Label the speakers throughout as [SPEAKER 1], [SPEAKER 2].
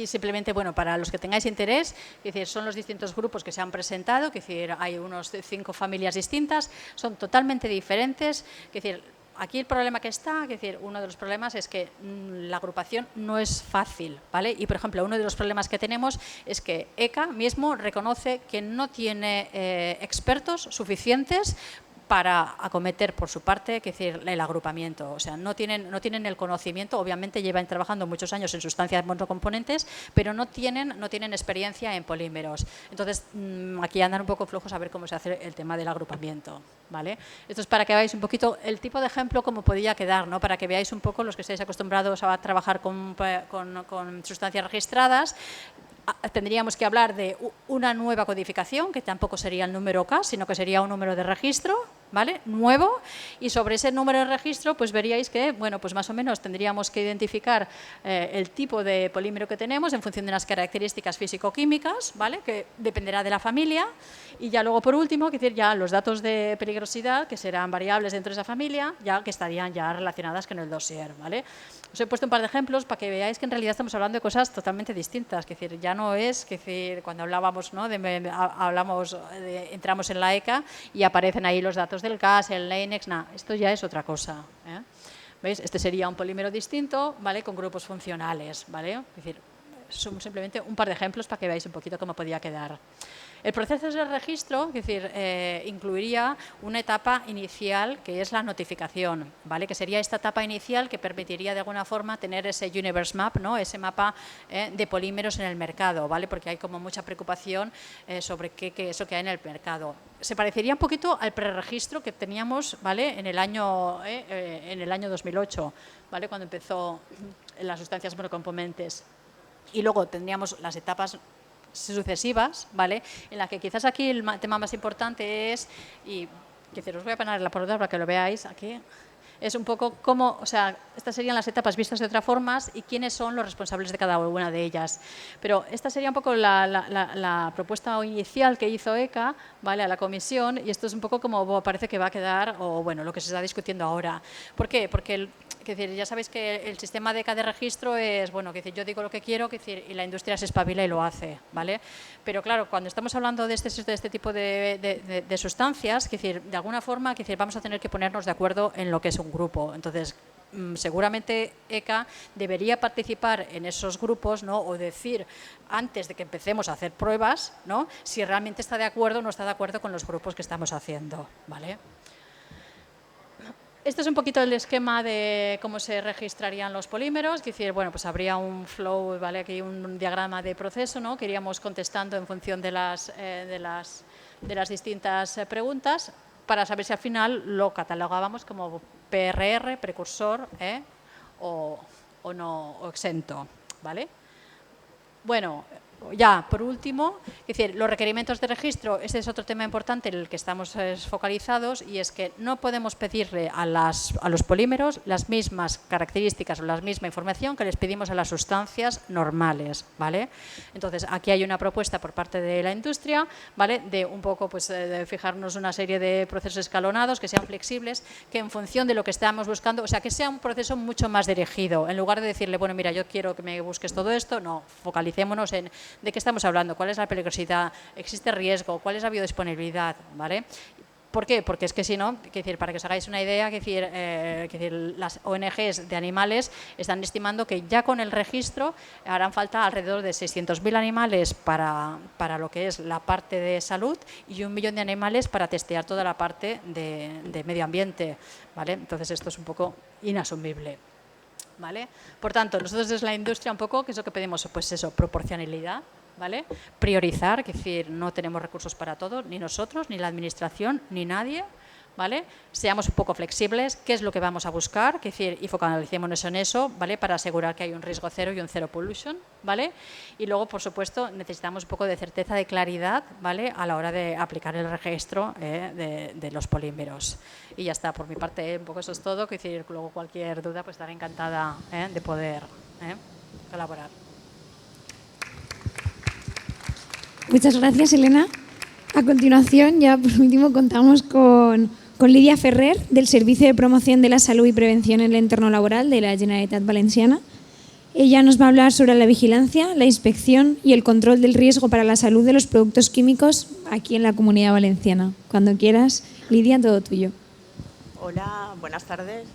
[SPEAKER 1] Y simplemente, bueno, para los que tengáis interés, es decir, son los distintos grupos que se han presentado, es decir, hay unos 5 familias distintas, son totalmente diferentes, es decir, aquí el problema que está, es decir, uno de los problemas es que la agrupación no es fácil, ¿vale? Y, por ejemplo, uno de los problemas que tenemos es que ECA mismo reconoce que no tiene expertos suficientes para acometer por su parte, es decir, el agrupamiento. O sea, no tienen el conocimiento, obviamente llevan trabajando muchos años en sustancias monocomponentes, pero no tienen experiencia en polímeros. Entonces, aquí andan un poco flojos a ver cómo se hace el tema del agrupamiento, ¿vale? Esto es para que veáis un poquito el tipo de ejemplo cómo podría quedar, ¿no? Para que veáis un poco, los que estáis acostumbrados a trabajar con sustancias registradas, tendríamos que hablar de una nueva codificación, que tampoco sería el número K, sino que sería un número de registro, ¿vale? Nuevo, y sobre ese número de registro pues veríais que, bueno, pues más o menos tendríamos que identificar el tipo de polímero que tenemos en función de las características físico-químicas, ¿vale? Que dependerá de la familia, y ya luego por último, es decir, ya los datos de peligrosidad, que serán variables dentro de esa familia, ya que estarían ya relacionadas con el dossier, ¿vale? Os he puesto un par de ejemplos para que veáis que en realidad estamos hablando de cosas totalmente distintas, es decir, ya no es, que decir, cuando hablábamos, ¿no? Entramos en la ECA y aparecen ahí los datos del CAS, el LEINEX, esto ya es otra cosa, ¿eh? ¿Veis? Este sería un polímero distinto, ¿vale? Con grupos funcionales, ¿vale? Es decir, son simplemente un par de ejemplos para que veáis un poquito cómo podía quedar. El proceso de registro, es decir, incluiría una etapa inicial que es la notificación, ¿vale? Que sería esta etapa inicial que permitiría de alguna forma tener ese universe map, ¿no? Ese mapa de polímeros en el mercado, ¿vale? Porque hay como mucha preocupación sobre qué eso que hay en el mercado. Se parecería un poquito al preregistro que teníamos, ¿vale? En el año 2008, ¿vale? Cuando empezó las sustancias monocomponentes. Y luego tendríamos las etapas sucesivas, ¿vale? En la que quizás aquí el tema más importante es, y que os voy a poner la portada para que lo veáis aquí, es un poco cómo, o sea, estas serían las etapas vistas de otra forma y quiénes son los responsables de cada una de ellas. Pero esta sería un poco la propuesta inicial que hizo ECA, ¿vale? A la comisión, y esto es un poco como parece que va a quedar, o bueno, lo que se está discutiendo ahora. ¿Por qué? Porque ya sabéis que el sistema de ECA de registro es, bueno, yo digo lo que quiero, y la industria se espabila y lo hace, ¿vale? Pero claro, cuando estamos hablando de este tipo de sustancias, de alguna forma, vamos a tener que ponernos de acuerdo en lo que es un grupo. Entonces, seguramente ECA debería participar en esos grupos, ¿no? O decir, antes de que empecemos a hacer pruebas, ¿no? Si realmente está de acuerdo o no está de acuerdo con los grupos que estamos haciendo, ¿vale? Este es un poquito el esquema de cómo se registrarían los polímeros, es decir, bueno, pues habría un flow, ¿vale? Aquí un diagrama de proceso, ¿no? Que iríamos contestando en función de las distintas preguntas para saber si al final lo catalogábamos como PRR, precursor, o no, o exento, ¿vale? Bueno, ya, por último, es decir, los requerimientos de registro, este es otro tema importante en el que estamos focalizados, y es que no podemos pedirle a los polímeros las mismas características o la misma información que les pedimos a las sustancias normales, ¿vale? Entonces, aquí hay una propuesta por parte de la industria, ¿vale? De un poco, pues, de fijarnos una serie de procesos escalonados que sean flexibles, que en función de lo que estamos buscando, o sea, que sea un proceso mucho más dirigido, en lugar de decirle, bueno, mira, yo quiero que me busques todo esto, no, focalicémonos en de qué estamos hablando, cuál es la peligrosidad, existe riesgo, cuál es la biodisponibilidad, ¿vale? ¿Por qué? Porque es que si no, para que os hagáis una idea, las ONGs de animales están estimando que ya con el registro harán falta alrededor de 600.000 animales para lo que es la parte de salud y 1 millón de animales para testear toda la parte de medio ambiente, ¿vale? Entonces esto es un poco inasumible, ¿vale? Por tanto, nosotros desde la industria un poco, ¿qué es lo que pedimos? Pues eso, proporcionalidad, ¿vale? Priorizar, es decir, no tenemos recursos para todo, ni nosotros, ni la administración, ni nadie, ¿vale? Seamos un poco flexibles, ¿qué es lo que vamos a buscar? Es decir, y focalicémonos en eso, ¿vale? Para asegurar que hay un riesgo cero y un zero pollution, ¿vale? Y luego, por supuesto, necesitamos un poco de certeza, de claridad, ¿vale? A la hora de aplicar el registro de los polímeros. Y ya está, por mi parte, un poco eso es todo, es decir, luego cualquier duda, pues estaré encantada de poder colaborar.
[SPEAKER 2] Muchas gracias, Elena. A continuación, ya por último, contamos con Lidia Ferrer, del Servicio de Promoción de la Salud y Prevención en el Entorno Laboral de la Generalitat Valenciana. Ella nos va a hablar sobre la vigilancia, la inspección y el control del riesgo para la salud de los productos químicos aquí en la Comunidad Valenciana. Cuando quieras, Lidia, todo tuyo.
[SPEAKER 3] Hola, buenas tardes.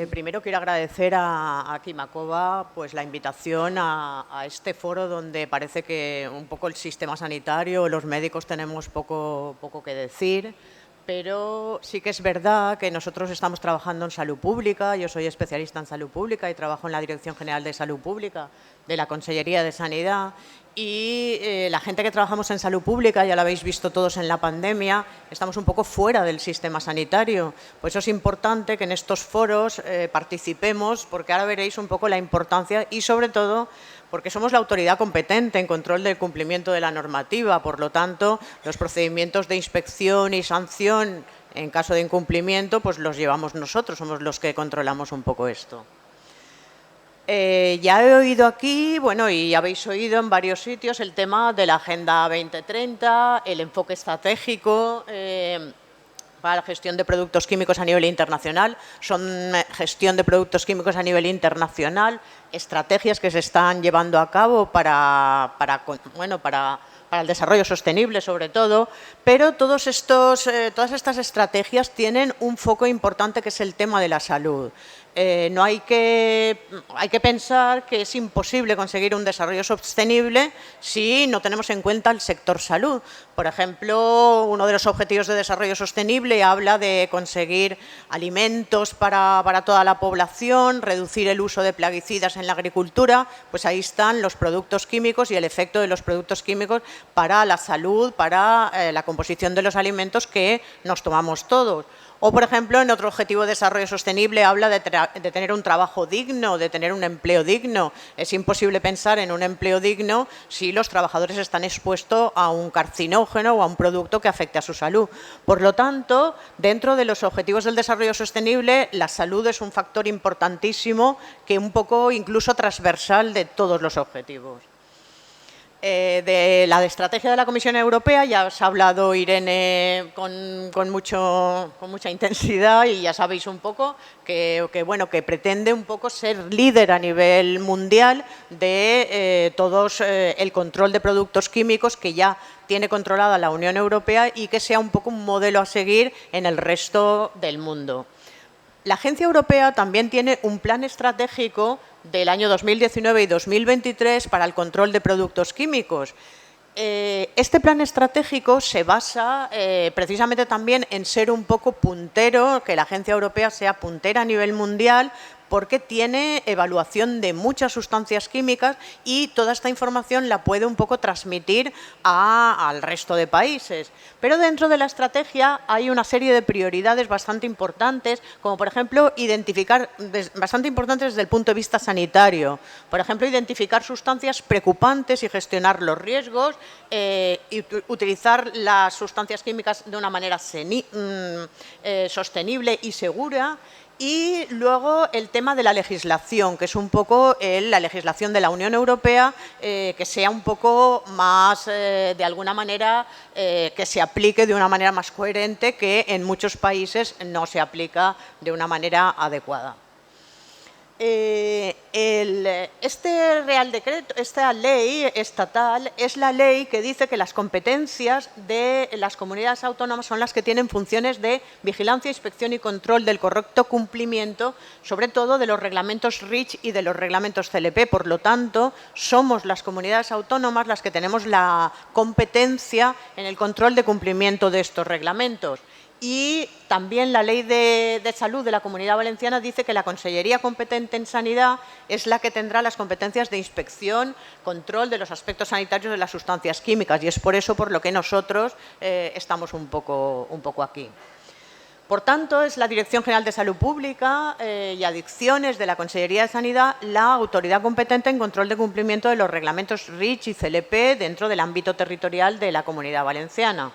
[SPEAKER 3] Primero quiero agradecer a Kimakova pues, la invitación a este foro donde parece que un poco el sistema sanitario, los médicos tenemos poco que decir, pero sí que es verdad que nosotros estamos trabajando en salud pública. Yo soy especialista en salud pública y trabajo en la Dirección General de Salud Pública de la Consellería de Sanidad. Y la gente que trabajamos en salud pública, ya lo habéis visto todos en la pandemia, estamos un poco fuera del sistema sanitario. Por eso es importante que en estos foros participemos, porque ahora veréis un poco la importancia y, sobre todo, porque somos la autoridad competente en control del cumplimiento de la normativa. Por lo tanto, los procedimientos de inspección y sanción en caso de incumplimiento, pues los llevamos nosotros, somos los que controlamos un poco esto. Ya he oído aquí, bueno, y habéis oído en varios sitios el tema de la Agenda 2030, el enfoque estratégico para la gestión de productos químicos a nivel internacional. Son gestión de productos químicos a nivel internacional, estrategias que se están llevando a cabo para el desarrollo sostenible, sobre todo, pero todas estas estrategias tienen un foco importante que es el tema de la salud. No hay que pensar que es imposible conseguir un desarrollo sostenible si no tenemos en cuenta el sector salud. Por ejemplo, uno de los objetivos de desarrollo sostenible habla de conseguir alimentos para toda la población, reducir el uso de plaguicidas en la agricultura. Pues ahí están los productos químicos y el efecto de los productos químicos para la salud, para la composición de los alimentos que nos tomamos todos. O, por ejemplo, en otro objetivo de desarrollo sostenible habla de tener un trabajo digno, de tener un empleo digno. Es imposible pensar en un empleo digno si los trabajadores están expuestos a un carcinógeno o a un producto que afecte a su salud. Por lo tanto, dentro de los objetivos del desarrollo sostenible, la salud es un factor importantísimo que un poco incluso transversal de todos los objetivos. De la estrategia de la Comisión Europea ya os ha hablado Irene con mucha intensidad y ya sabéis un poco que pretende un poco ser líder a nivel mundial de el control de productos químicos que ya tiene controlada la Unión Europea y que sea un poco un modelo a seguir en el resto del mundo. La Agencia Europea también tiene un plan estratégico del año 2019 y 2023 para el control de productos químicos. Este plan estratégico se basa precisamente también en ser un poco puntero, que la Agencia Europea sea puntera a nivel mundial, porque tiene evaluación de muchas sustancias químicas y toda esta información la puede un poco transmitir al resto de países. Pero dentro de la estrategia hay una serie de prioridades bastante importantes, como por ejemplo bastante importantes desde el punto de vista sanitario. Por ejemplo, identificar sustancias preocupantes y gestionar los riesgos, y utilizar las sustancias químicas de una manera sostenible y segura. Y luego el tema de la legislación, que es un poco la legislación de la Unión Europea, que sea un poco más, de alguna manera, que se aplique de una manera más coherente, que en muchos países no se aplica de una manera adecuada. Este Real Decreto, esta ley estatal, es la ley que dice que las competencias de las comunidades autónomas son las que tienen funciones de vigilancia, inspección y control del correcto cumplimiento, sobre todo de los reglamentos REACH y de los reglamentos CLP. Por lo tanto, somos las comunidades autónomas las que tenemos la competencia en el control de cumplimiento de estos reglamentos. Y también la Ley de Salud de la Comunidad Valenciana dice que la Consellería competente en Sanidad es la que tendrá las competencias de inspección, control de los aspectos sanitarios de las sustancias químicas, y es por eso por lo que nosotros estamos un poco aquí. Por tanto, es la Dirección General de Salud Pública y Adicciones de la Consellería de Sanidad la autoridad competente en control de cumplimiento de los reglamentos REACH y CLP dentro del ámbito territorial de la Comunidad Valenciana.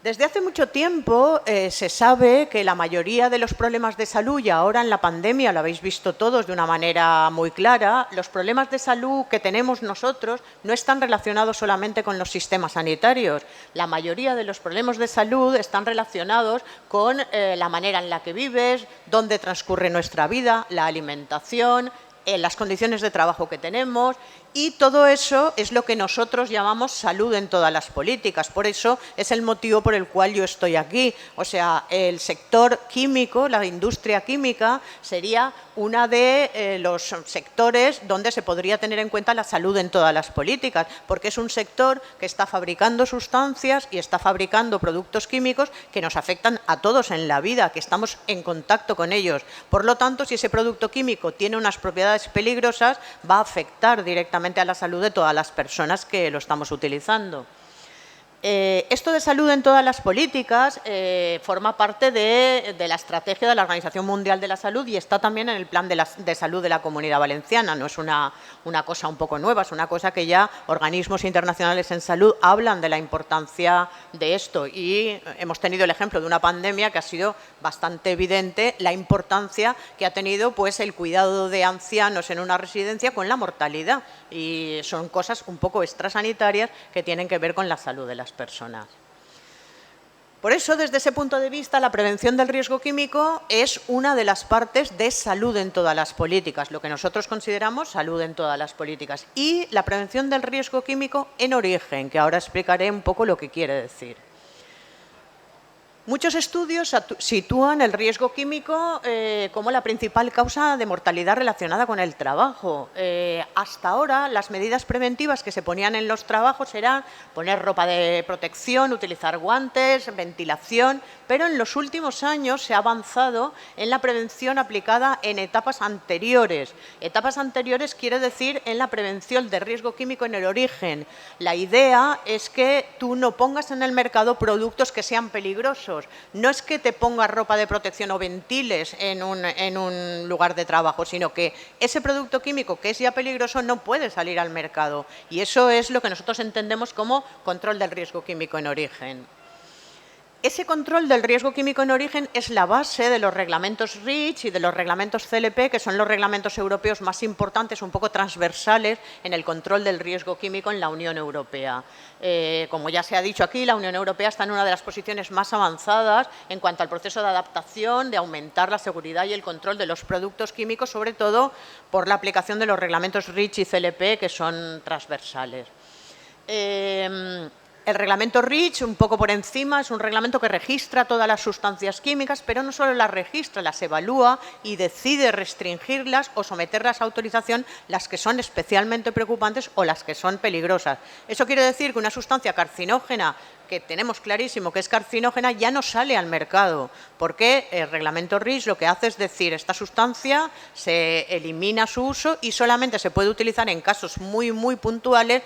[SPEAKER 3] Desde hace mucho tiempo se sabe que la mayoría de los problemas de salud, y ahora en la pandemia lo habéis visto todos de una manera muy clara, los problemas de salud que tenemos nosotros no están relacionados solamente con los sistemas sanitarios. La mayoría de los problemas de salud están relacionados con la manera en la que vives, dónde transcurre nuestra vida, la alimentación, las condiciones de trabajo que tenemos, y todo eso es lo que nosotros llamamos salud en todas las políticas. Por eso es el motivo por el cual yo estoy aquí. O sea, el sector químico, la industria química, sería uno de los sectores donde se podría tener en cuenta la salud en todas las políticas, porque es un sector que está fabricando sustancias y está fabricando productos químicos que nos afectan a todos en la vida, que estamos en contacto con ellos. Por lo tanto, si ese producto químico tiene unas propiedades peligrosas, va a afectar directamente a la salud de todas las personas que lo estamos utilizando. Esto de salud en todas las políticas forma parte de la estrategia de la Organización Mundial de la Salud y está también en el plan de salud de la Comunidad Valenciana. No es una cosa un poco nueva, es una cosa que ya organismos internacionales en salud hablan de la importancia de esto, y hemos tenido el ejemplo de una pandemia que ha sido bastante evidente la importancia que ha tenido pues el cuidado de ancianos en una residencia con la mortalidad, y son cosas un poco extrasanitarias que tienen que ver con la salud de las personas. Por eso, desde ese punto de vista, la prevención del riesgo químico es una de las partes de salud en todas las políticas, lo que nosotros consideramos salud en todas las políticas. Y la prevención del riesgo químico en origen, que ahora explicaré un poco lo que quiere decir. Muchos estudios sitúan el riesgo químico como la principal causa de mortalidad relacionada con el trabajo. Hasta ahora, las medidas preventivas que se ponían en los trabajos eran poner ropa de protección, utilizar guantes, ventilación, pero en los últimos años se ha avanzado en la prevención aplicada en etapas anteriores. Etapas anteriores quiere decir en la prevención de riesgo químico en el origen. La idea es que tú no pongas en el mercado productos que sean peligrosos. No es que te pongas ropa de protección o ventiles en un lugar de trabajo, sino que ese producto químico que es ya peligroso no puede salir al mercado. Y eso es lo que nosotros entendemos como control del riesgo químico en origen. Ese control del riesgo químico en origen es la base de los reglamentos REACH y de los reglamentos CLP, que son los reglamentos europeos más importantes, un poco transversales en el control del riesgo químico en la Unión Europea. Como ya se ha dicho aquí, la Unión Europea está en una de las posiciones más avanzadas en cuanto al proceso de adaptación, de aumentar la seguridad y el control de los productos químicos, sobre todo por la aplicación de los reglamentos REACH y CLP, que son transversales. El reglamento REACH, un poco por encima, es un reglamento que registra todas las sustancias químicas, pero no solo las registra, las evalúa y decide restringirlas o someterlas a autorización las que son especialmente preocupantes o las que son peligrosas. Eso quiere decir que una sustancia carcinógena, que tenemos clarísimo que es carcinógena, ya no sale al mercado, porque el reglamento REACH lo que hace es decir, esta sustancia se elimina su uso y solamente se puede utilizar en casos muy, muy puntuales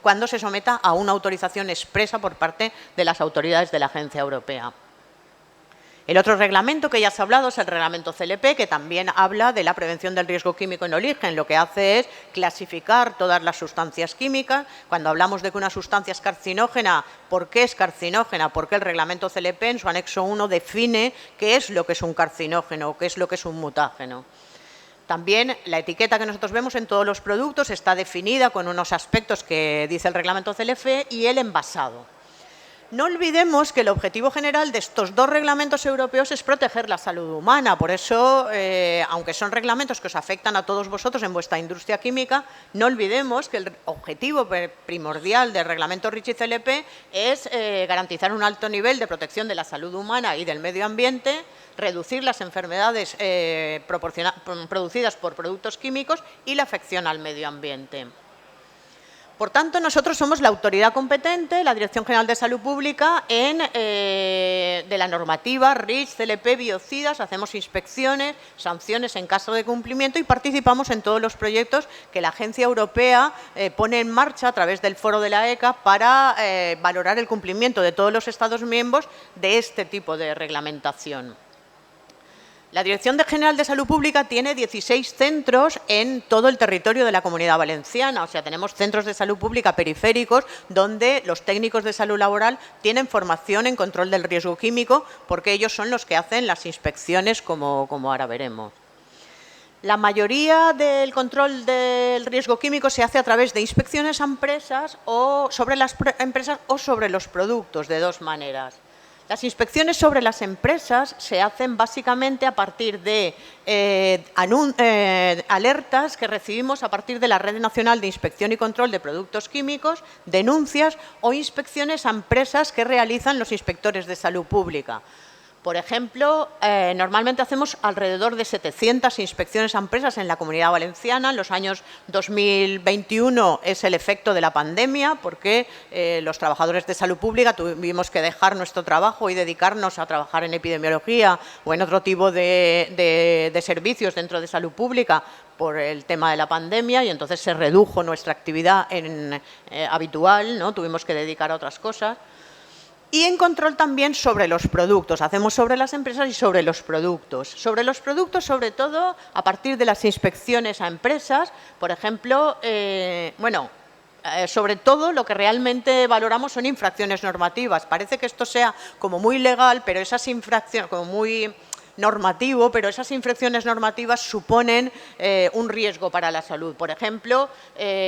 [SPEAKER 3] cuando se someta a una autorización expresa por parte de las autoridades de la Agencia Europea. El otro reglamento que ya se ha hablado es el reglamento CLP, que también habla de la prevención del riesgo químico en origen. Lo que hace es clasificar todas las sustancias químicas. Cuando hablamos de que una sustancia es carcinógena, ¿por qué es carcinógena? Porque el reglamento CLP en su anexo 1 define qué es lo que es un carcinógeno o qué es lo que es un mutágeno. También la etiqueta que nosotros vemos en todos los productos está definida con unos aspectos que dice el reglamento CLP y el envasado. No olvidemos que el objetivo general de estos dos reglamentos europeos es proteger la salud humana. Por eso, aunque son reglamentos que os afectan a todos vosotros en vuestra industria química, no olvidemos que el objetivo primordial del reglamento REACH y CLP es garantizar un alto nivel de protección de la salud humana y del medio ambiente, reducir las enfermedades producidas por productos químicos y la afección al medio ambiente. Por tanto, nosotros somos la autoridad competente, la Dirección General de Salud Pública, de la normativa REACH, CLP, biocidas, hacemos inspecciones, sanciones en caso de cumplimiento y participamos en todos los proyectos que la Agencia Europea pone en marcha a través del foro de la ECA para valorar el cumplimiento de todos los Estados miembros de este tipo de reglamentación. La Dirección General de Salud Pública tiene 16 centros en todo el territorio de la Comunidad Valenciana. O sea, tenemos centros de salud pública periféricos donde los técnicos de salud laboral tienen formación en control del riesgo químico porque ellos son los que hacen las inspecciones, como ahora veremos. La mayoría del control del riesgo químico se hace a través de inspecciones a empresas o sobre las empresas o sobre los productos, de dos maneras. Las inspecciones sobre las empresas se hacen básicamente a partir de alertas que recibimos a partir de la Red Nacional de Inspección y Control de Productos Químicos, denuncias o inspecciones a empresas que realizan los inspectores de salud pública. Por ejemplo, normalmente hacemos alrededor de 700 inspecciones a empresas en la Comunidad Valenciana. En los años 2021 es el efecto de la pandemia porque los trabajadores de salud pública tuvimos que dejar nuestro trabajo y dedicarnos a trabajar en epidemiología o en otro tipo de servicios dentro de salud pública por el tema de la pandemia y entonces se redujo nuestra actividad habitual, ¿no? Tuvimos que dedicar a otras cosas. Y en control también sobre los productos. Hacemos sobre las empresas y sobre los productos. Sobre los productos, sobre todo, a partir de las inspecciones a empresas, por ejemplo, sobre todo lo que realmente valoramos son infracciones normativas. Parece que esto sea como muy legal, pero esas infracciones, como muy normativo, pero esas infracciones normativas suponen un riesgo para la salud. Por ejemplo,